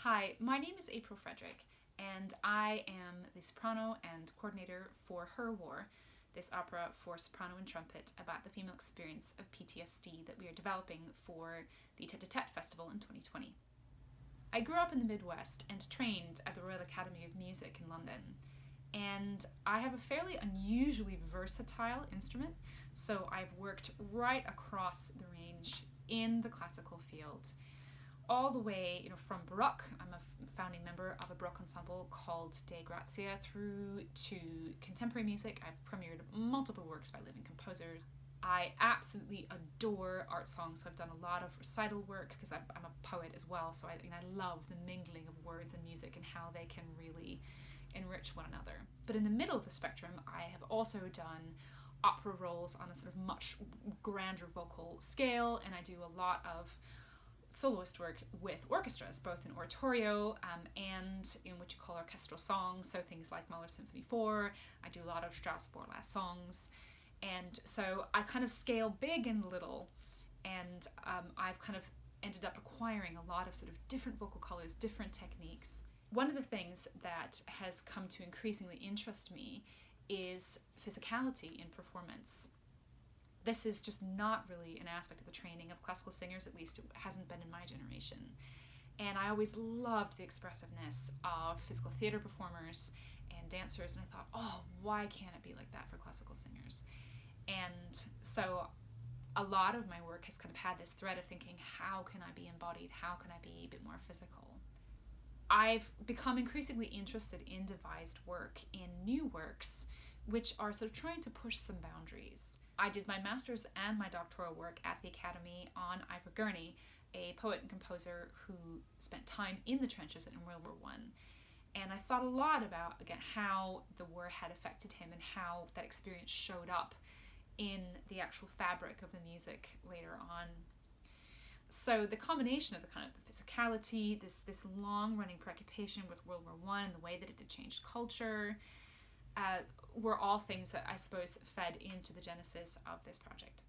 Hi, my name is April Fredrick, and I am the soprano and coordinator for Her War, this opera for soprano and trumpet about the female experience of PTSD that we are developing for the Tête-à-Tête Festival in 2020. I grew up in the Midwest and trained at the Royal Academy of Music in London, and I have a fairly unusually versatile instrument, so I've worked right across the range in the classical field. All the way, from Baroque, I'm a founding member of a Baroque ensemble called De Grazia, through to contemporary music. I've premiered multiple works by living composers. I absolutely adore art songs, so I've done a lot of recital work because I'm a poet as well, so I love the mingling of words and music and how they can really enrich one another. But in the middle of the spectrum, I have also done opera roles on a sort of much grander vocal scale, and I do a lot of soloist work with orchestras, both in oratorio and in what you call orchestral songs, so things like Mahler's Symphony 4. I do a lot of Strauss Borlas songs, and so I kind of scale big and little, and I've kind of ended up acquiring a lot of sort of different vocal colors, different techniques. One of the things that has come to increasingly interest me is physicality in performance. This is just not really an aspect of the training of classical singers, at least it hasn't been in my generation. And I always loved the expressiveness of physical theater performers and dancers, and I thought, oh, why can't it be like that for classical singers? And so a lot of my work has kind of had this thread of thinking, how can I be embodied? How can I be a bit more physical? I've become increasingly interested in devised work, in new works, which are sort of trying to push some boundaries. I did my master's and my doctoral work at the Academy on Ivor Gurney, a poet and composer who spent time in the trenches in World War I. And I thought a lot about, again, how the war had affected him and how that experience showed up in the actual fabric of the music later on. So the combination of the kind of the physicality, this long-running preoccupation with World War I and the way that it had changed culture, were all things that I suppose fed into the genesis of this project.